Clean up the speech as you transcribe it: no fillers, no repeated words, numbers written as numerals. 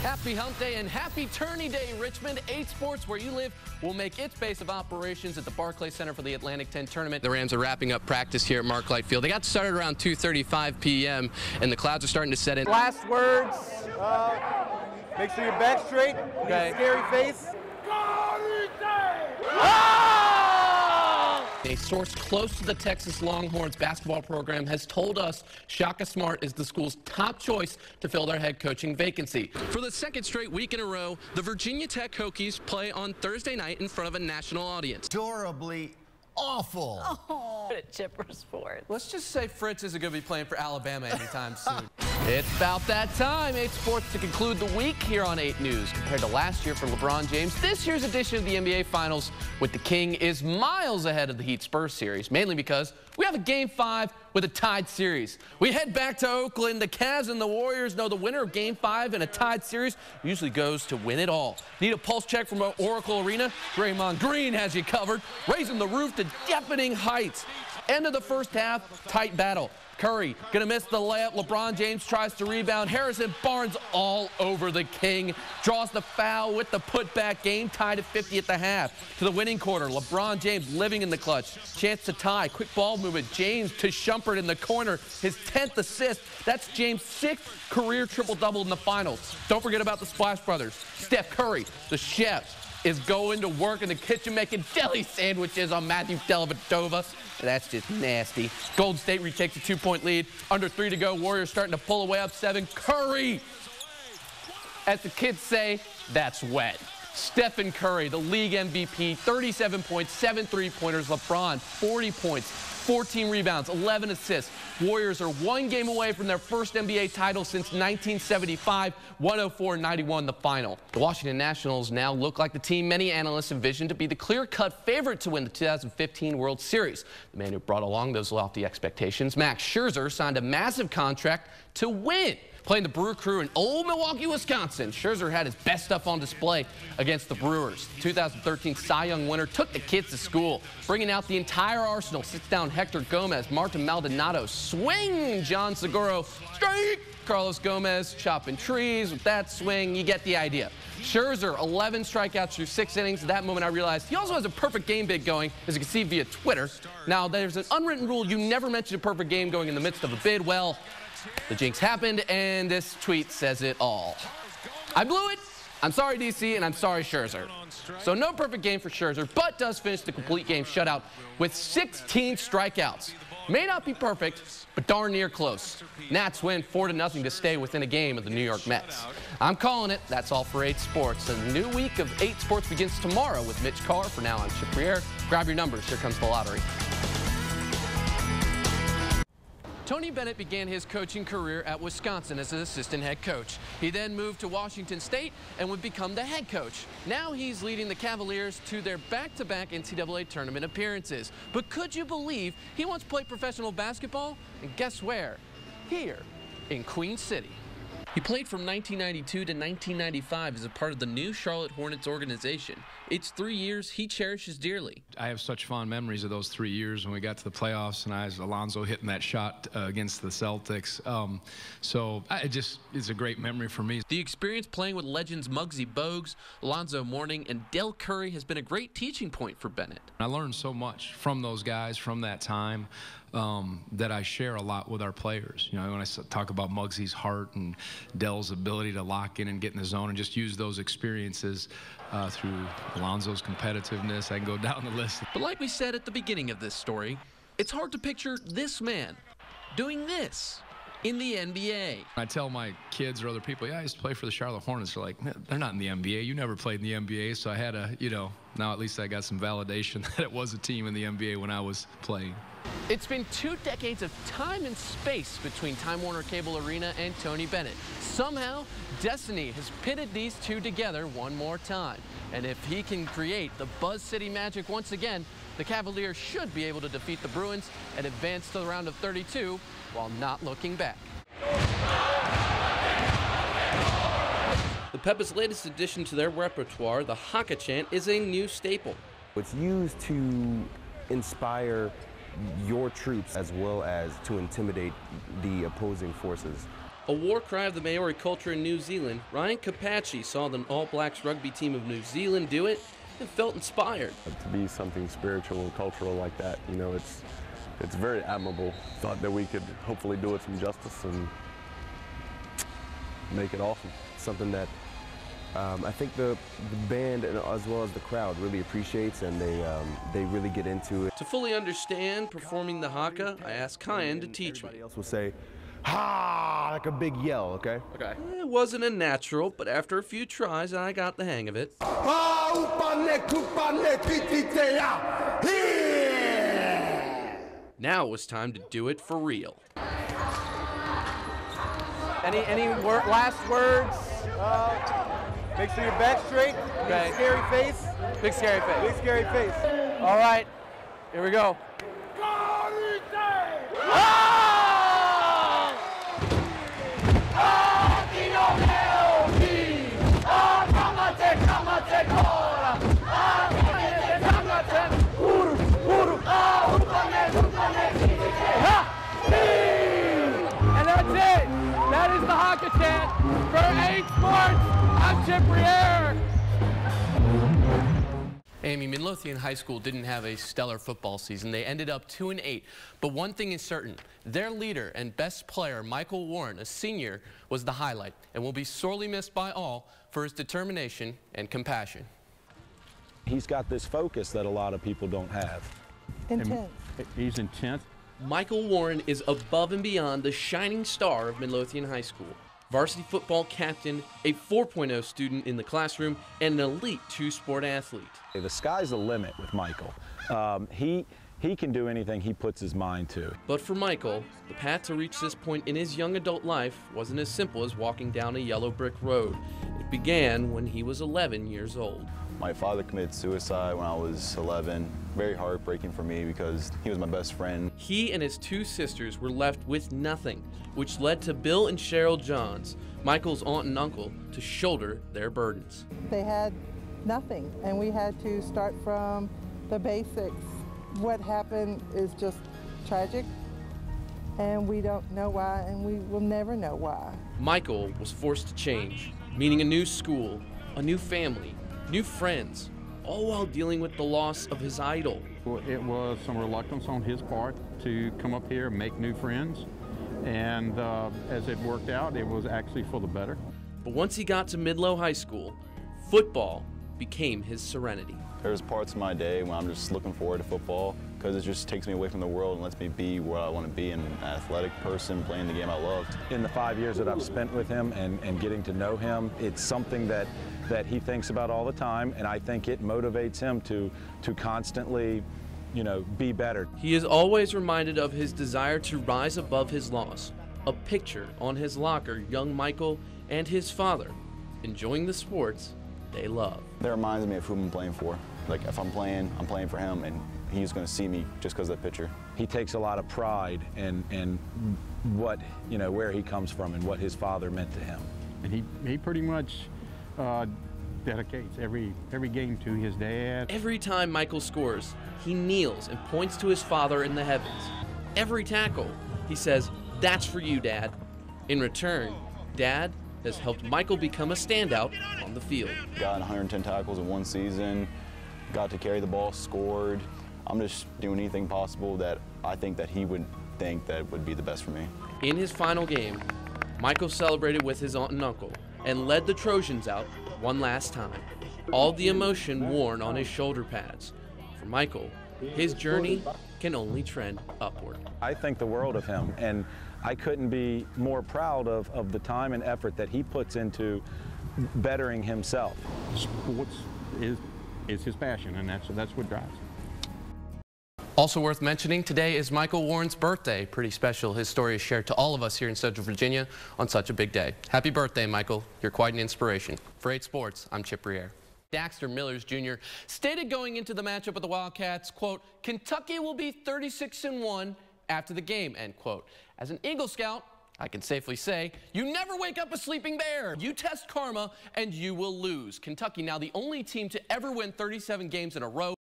Happy Hump Day and happy Tourney Day, Richmond. 8 Sports, where you live, will make its base of operations at the Barclays Center for the Atlantic 10 tournament. The Rams are wrapping up practice here at Marklight Field. They got started around 2:35 p.m. and the clouds are starting to set in. Last words. Make sure your back's straight. Okay. Scary face. A source close to the Texas Longhorns basketball program has told us Shaka Smart is the school's top choice to fill their head coaching vacancy. For the second straight week in a row, the Virginia Tech Hokies play on Thursday night in front of a national audience. Adorably awful. Oh, Chip Brierre. Let's just say Fritz isn't going to be playing for Alabama anytime soon. It's about that time. 8 Sports to conclude the week here on 8 News. Compared to last year for LeBron James, this year's edition of the NBA Finals with the King is miles ahead of the Heat-Spurs series, mainly because we have a Game 5 with a tied series. We head back to Oakland. The Cavs and the Warriors know the winner of Game 5 in a tied series usually goes to win it all. Need a pulse check from Oracle Arena? Draymond Green has you covered, raising the roof to deafening heights. End of the first half, tight battle. Curry gonna miss the layup. LeBron James tries to rebound. Harrison Barnes all over the King. Draws the foul with the putback. Game tied at 50 at the half. To the winning quarter, LeBron James living in the clutch. Chance to tie. Quick ball movement. James to Shumpert in the corner. His 10th assist. That's James' 6th career triple-double in the finals. Don't forget about the Splash Brothers. Steph Curry, the chef, is going to work in the kitchen making deli sandwiches on Matthew Dellavedova. That's just nasty. Golden State retakes a 2-point lead. Under 3 to go. Warriors starting to pull away up 7. Curry, as the kids say, that's wet. Stephen Curry, the league MVP, 37 points, 7 three-pointers. LeBron, 40 points, 14 rebounds, 11 assists. Warriors are 1 game away from their first NBA title since 1975, 104-91 the final. The Washington Nationals now look like the team many analysts envisioned to be the clear-cut favorite to win the 2015 World Series. The man who brought along those lofty expectations, Max Scherzer, signed a massive contract to win. Playing the Brewer Crew in old Milwaukee, Wisconsin, Scherzer had his best stuff on display against the Brewers. The 2013 Cy Young winner took the kids to school, bringing out the entire arsenal. Sits down Hector Gomez, Martin Maldonado, swing John Segura, strike Carlos Gomez, chopping trees with that swing. You get the idea. Scherzer, 11 strikeouts through 6 innings. At that moment, I realized he also has a perfect game bid going, as you can see via Twitter. Now, there's an unwritten rule: you never mention a perfect game going in the midst of a bid. Well, the jinx happened, and this tweet says it all. I blew it. I'm sorry, DC, and I'm sorry, Scherzer. So no perfect game for Scherzer, but does finish the complete game shutout with 16 strikeouts. May not be perfect, but darn near close. Nats win 4-0 to stay within a game of the New York Mets. I'm calling it. That's all for 8 Sports. A new week of 8 Sports begins tomorrow with Mitch Carr. For now, I'm Chip Brierre. Grab your numbers. Here comes the lottery. Tony Bennett began his coaching career at Wisconsin as an assistant head coach. He then moved to Washington State and would become the head coach. Now he's leading the Cavaliers to their back-to-back NCAA tournament appearances. But could you believe he once played professional basketball? And guess where? Here in Queen City. He played from 1992 to 1995 as a part of the new Charlotte Hornets organization. It's 3 years he cherishes dearly. I have such fond memories of those 3 years when we got to the playoffs and I was Alonzo hitting that shot against the Celtics. It's a great memory for me. The experience playing with legends Muggsy Bogues, Alonzo Mourning, and Del Curry has been a great teaching point for Bennett. I learned so much from those guys, from that time, that I share a lot with our players. You know, when I talk about Muggsy's heart and Dell's ability to lock in and get in the zone and just use those experiences through Alonzo's competitiveness, I can go down the list. But like we said at the beginning of this story, it's hard to picture this man doing this in the NBA. I tell my kids or other people, yeah, I used to play for the Charlotte Hornets. They're like, they're not in the NBA. You never played in the NBA. So I had to, now at least I got some validation that it was a team in the NBA when I was playing. It's been 2 decades of time and space between Time Warner Cable Arena and Tony Bennett. Somehow, destiny has pitted these two together one more time. And if he can create the Buzz City magic once again, the Cavaliers should be able to defeat the Bruins and advance to the round of 32 while not looking back. The Peppa's latest addition to their repertoire, the Haka chant, is a new staple. It's used to inspire your troops as well as to intimidate the opposing forces. A war cry of the Maori culture in New Zealand, Ryan Capacci saw the All Blacks rugby team of New Zealand do it and felt inspired. To be something spiritual and cultural like that, you know, it's very admirable. Thought that we could hopefully do it some justice and make it awesome. Something that I think the band and as well as the crowd really appreciates, and they really get into it. To fully understand performing the haka, I asked Kyan to teach me. Everybody else will say, "Ha!" like a big yell, okay? Okay. It wasn't a natural, but after a few tries, I got the hang of it. Now it was time to do it for real. Any last words? Make sure your back's straight. Okay. Big scary face. Big scary face. Big scary face. All right, here we go. And that's it. That is the haka chant for 8 Sports. I'm Chip Brierre. Amy, Midlothian High School didn't have a stellar football season. They ended up 2-8. But one thing is certain, their leader and best player, Michael Warren, a senior, was the highlight and will be sorely missed by all for his determination and compassion. He's got this focus that a lot of people don't have. Intense. He's intense. Michael Warren is above and beyond the shining star of Midlothian High School. Varsity football captain, a 4.0 student in the classroom, and an elite 2-sport athlete. The sky's the limit with Michael. He can do anything he puts his mind to. But for Michael, the path to reach this point in his young adult life wasn't as simple as walking down a yellow brick road. It began when he was 11 years old. My father committed suicide when I was 11. Very heartbreaking for me because he was my best friend. He and his 2 sisters were left with nothing, which led to Bill and Cheryl Johns, Michael's aunt and uncle, to shoulder their burdens. They had nothing, and we had to start from the basics. What happened is just tragic, and we don't know why, and we will never know why. Michael was forced to change, meaning a new school, a new family, new friends, all while dealing with the loss of his idol. It was some reluctance on his part to come up here and make new friends, and as it worked out, it was actually for the better. But once he got to Midlow High School, football became his serenity. There's parts of my day when I'm just looking forward to football because it just takes me away from the world and lets me be where I want to be, an athletic person playing the game I love. In the 5 years that I've spent with him and getting to know him, it's something that he thinks about all the time, and I think it motivates him to constantly, you know, be better. He is always reminded of his desire to rise above his loss. A picture on his locker, young Michael and his father enjoying the sports they love. That reminds me of who I'm playing for. Like if I'm playing for him, and he's going to see me just because of that picture. He takes a lot of pride in what, you know, where he comes from and what his father meant to him. And he pretty much dedicates every game to his dad. Every time Michael scores, he kneels and points to his father in the heavens. Every tackle, he says, "That's for you, Dad." In return, Dad has helped Michael become a standout on the field. Got 110 tackles in one season, got to carry the ball, scored. I'm just doing anything possible that I think that he would think that would be the best for me. In his final game, Michael celebrated with his aunt and uncle and led the Trojans out one last time, all the emotion worn on his shoulder pads. For Michael, his journey can only trend upward. I think the world of him, and I couldn't be more proud of the time and effort that he puts into bettering himself. Sports is his passion, and that's what drives him. Also worth mentioning, today is Michael Warren's birthday. Pretty special. His story is shared to all of us here in Central Virginia on such a big day. Happy birthday, Michael. You're quite an inspiration. For 8 Sports, I'm Chip Brierre. Daxter Millers Jr. stated going into the matchup with the Wildcats, quote, "Kentucky will be 36-1 after the game," end quote. As an Eagle Scout, I can safely say, you never wake up a sleeping bear. You test karma and you will lose. Kentucky now the only team to ever win 37 games in a row.